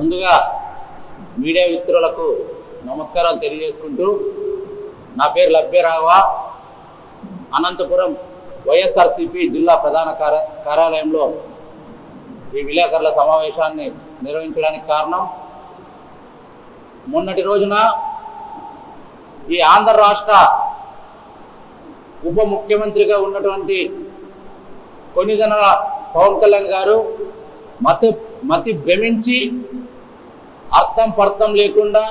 ముందుగా మీడియా మిత్రులకు నమస్కారాలు తెలియజేసుకుంటూ నా పేరు లభ్యరాఘవ, అనంతపురం వైఎస్ఆర్సీపీ జిల్లా ప్రధాన కార్యాలయంలో ఈ విలేకరుల సమావేశాన్ని నిర్వహించడానికి కారణం, మొన్నటి రోజున ఈ ఆంధ్ర రాష్ట్ర ఉప ముఖ్యమంత్రిగా ఉన్నటువంటి కొన్నిదెనల పవన్ కళ్యాణ్ గారు మతి భ్రమించి అర్థం పర్థం లేకుండా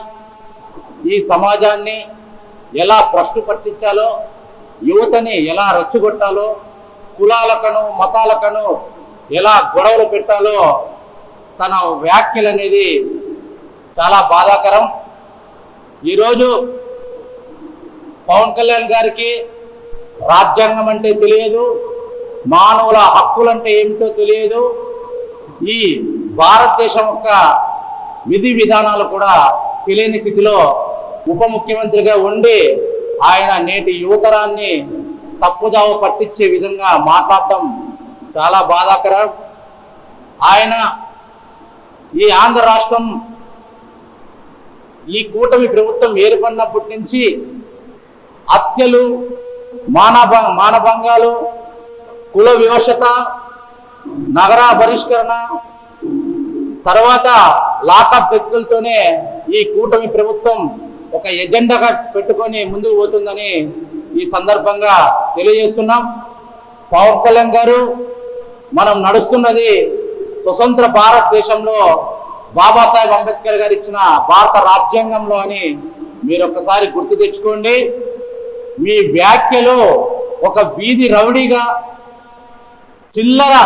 ఈ సమాజాన్ని ఎలా భ్రష్టు పట్టించాలో, యువతని ఎలా రెచ్చగొట్టాలో, కులాలకను మతాలకను ఎలా గొడవలు పెట్టాలో తన వ్యాఖ్యలు అనేది చాలా బాధాకరం. ఈరోజు పవన్ కళ్యాణ్ గారికి రాజ్యాంగం అంటే తెలియదు, మానవుల హక్కులంటే ఏమిటో తెలియదు, ఈ భారతదేశం యొక్క విధి విధానాలు కూడా తెలియని స్థితిలో ఉప ముఖ్యమంత్రిగా ఉండి ఆయన నేటి యువతరాన్ని తప్పుదావ పట్టించే విధంగా మాట్లాడటం చాలా బాధాకరం. ఆయన ఈ ఆంధ్ర రాష్ట్రం ఈ కూటమి ప్రభుత్వం ఏర్పడినప్పటి నుంచి హత్యలు, మానభంగాలు, కుల వివక్షత, నగర బహిష్కరణ, తర్వాత లాకప్ వ్యక్తులతోనే ఈ కూటమి ప్రభుత్వం ఒక ఎజెండాగా పెట్టుకొని ముందుకు పోతుందని ఈ సందర్భంగా తెలియజేస్తున్నాం. పవన్ కళ్యాణ్ గారు, మనం నడుస్తున్నది స్వతంత్ర భారతదేశంలో బాబాసాహెబ్ అంబేద్కర్ గారు ఇచ్చిన భారత రాజ్యాంగంలో అని మీరు ఒక్కసారి గుర్తు తెచ్చుకోండి. మీ వ్యాఖ్యలో ఒక వీధి రౌడీగా, చిల్లర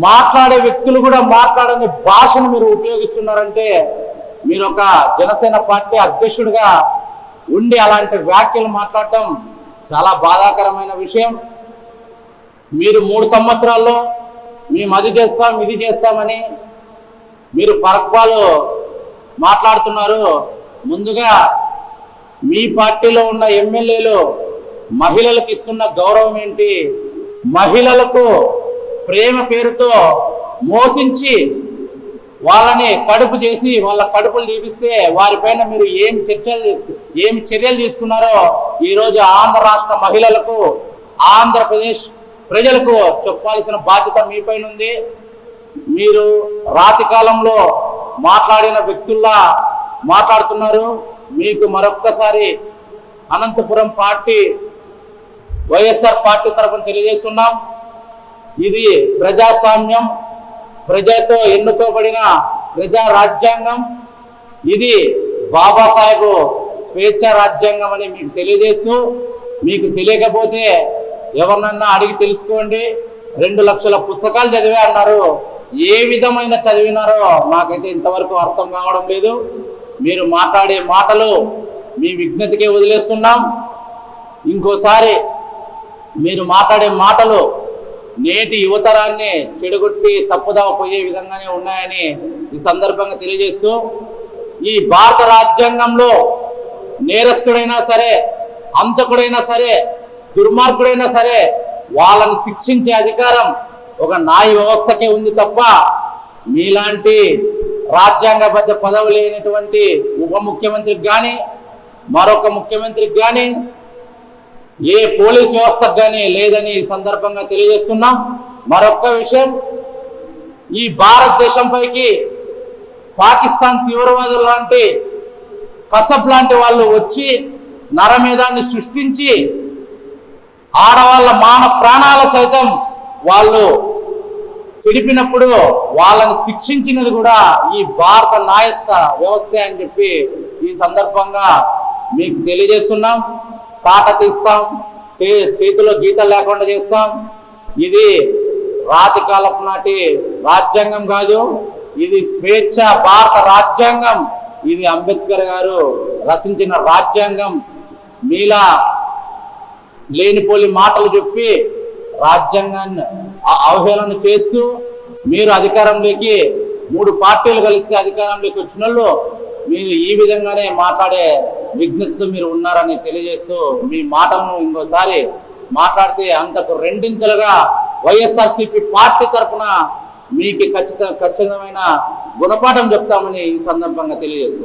మాట్లాడే వ్యక్తులు కూడా మాట్లాడని భాషను మీరు ఉపయోగిస్తున్నారంటే, మీరు ఒక జనసేన పార్టీ అధ్యక్షుడిగా ఉండి అలాంటి వ్యాఖ్యలు మాట్లాడటం చాలా బాధాకరమైన విషయం. మీరు 3 సంవత్సరాల్లో మేము అది చేస్తాం ఇది చేస్తామని మీరు పరక్వాలు మాట్లాడుతున్నారు. ముందుగా మీ పార్టీలో ఉన్న ఎమ్మెల్యేలు మహిళలకు ఇస్తున్న గౌరవం ఏంటి? మహిళలకు ప్రేమ పేరుతో మోసించి వాళ్ళని కడుపు చేసి వాళ్ళ కడుపులు తీపిస్తే వారిపైన మీరు ఏం చర్యలు తీసుకున్నారో ఈరోజు ఆంధ్ర రాష్ట్ర మహిళలకు, ఆంధ్రప్రదేశ్ ప్రజలకు చెప్పాల్సిన బాధ్యత మీపైన ఉంది. మీరు రాతి కాలంలో మాట్లాడిన వ్యక్తుల్లా మాట్లాడుతున్నారు. మీకు మరొక్కసారి అనంతపురం పార్టీ వైఎస్ఆర్ పార్టీ తరఫున తెలియజేస్తున్నాం, ఇది ప్రజాస్వామ్యం, ప్రజలతో ఎన్నుకోబడిన ప్రజా రాజ్యాంగం, ఇది బాబాసాహెబ్ స్వేచ్ఛ రాజ్యాంగం అని మీకు తెలియజేస్తూ, మీకు తెలియకపోతే ఎవరినన్నా అడిగి తెలుసుకోండి. 2 లక్షల పుస్తకాలు చదివే అన్నారు. ఏ విధమైన చదివినారో నాకైతే ఇంతవరకు అర్థం కావడం లేదు. మీరు మాట్లాడే మాటలు మీ విజ్ఞతకే వదిలేస్తున్నాం. ఇంకోసారి మీరు మాట్లాడే మాటలు నేటి యువతరాన్ని చెడుగొట్టి తప్పుదావ పోయే విధంగానే ఉన్నాయని ఈ సందర్భంగా తెలియజేస్తూ, ఈ భారత రాజ్యాంగంలో నేరస్తుడైనా సరే, హంతకుడైనా సరే, దుర్మార్గుడైనా సరే వాళ్ళని శిక్షించే అధికారం ఒక న్యాయ వ్యవస్థకే ఉంది తప్ప మీలాంటి రాజ్యాంగబద్ధ పదవి లేనటువంటి ఉప ముఖ్యమంత్రికి కానీ, మరొక ముఖ్యమంత్రికి కానీ, ఏ పోలీస్ వ్యవస్థకు కానీ లేదని ఈ సందర్భంగా తెలియజేస్తున్నాం. మరొక విషయం, ఈ భారతదేశంపైకి పాకిస్తాన్ తీవ్రవాదులు లాంటి, కసబ్ లాంటి వాళ్ళు వచ్చి నరమేధాన్ని సృష్టించి ఆడవాళ్ళ మాన ప్రాణాల సైతం వాళ్ళు చెడిపినప్పుడు వాళ్ళని శిక్షించినది కూడా ఈ భారత న్యాయ వ్యవస్థ అని చెప్పి ఈ సందర్భంగా మీకు తెలియజేస్తున్నాం. తాట తీస్తాం, చేతిలో గీతలు లేకుండా చేస్తాం. ఇది రాతి కాలపు నాటి రాజ్యాంగం కాదు, ఇది స్వేచ్ఛ భారత రాజ్యాంగం, ఇది అంబేద్కర్ గారు రచించిన రాజ్యాంగం. మీలా లేనిపోలి మాటలు చెప్పి రాజ్యాంగాన్ని అవహేళన చేస్తూ మీరు అధికారంలోకి 3 పార్టీలు కలిస్తే అధికారంలోకి వచ్చిన వాళ్ళు మీరు ఈ విధంగానే మాట్లాడే విజ్ఞతతో మీరు ఉన్నారని తెలియజేస్తూ, మీ మాటలను ఇంకోసారి మాట్లాడితే అంతకు రెండింతలుగా వైఎస్ఆర్సీపీ పార్టీ తరఫున మీకు ఖచ్చితమైన గుణపాఠం చెప్తామని ఈ సందర్భంగా తెలియజేస్తున్నాం.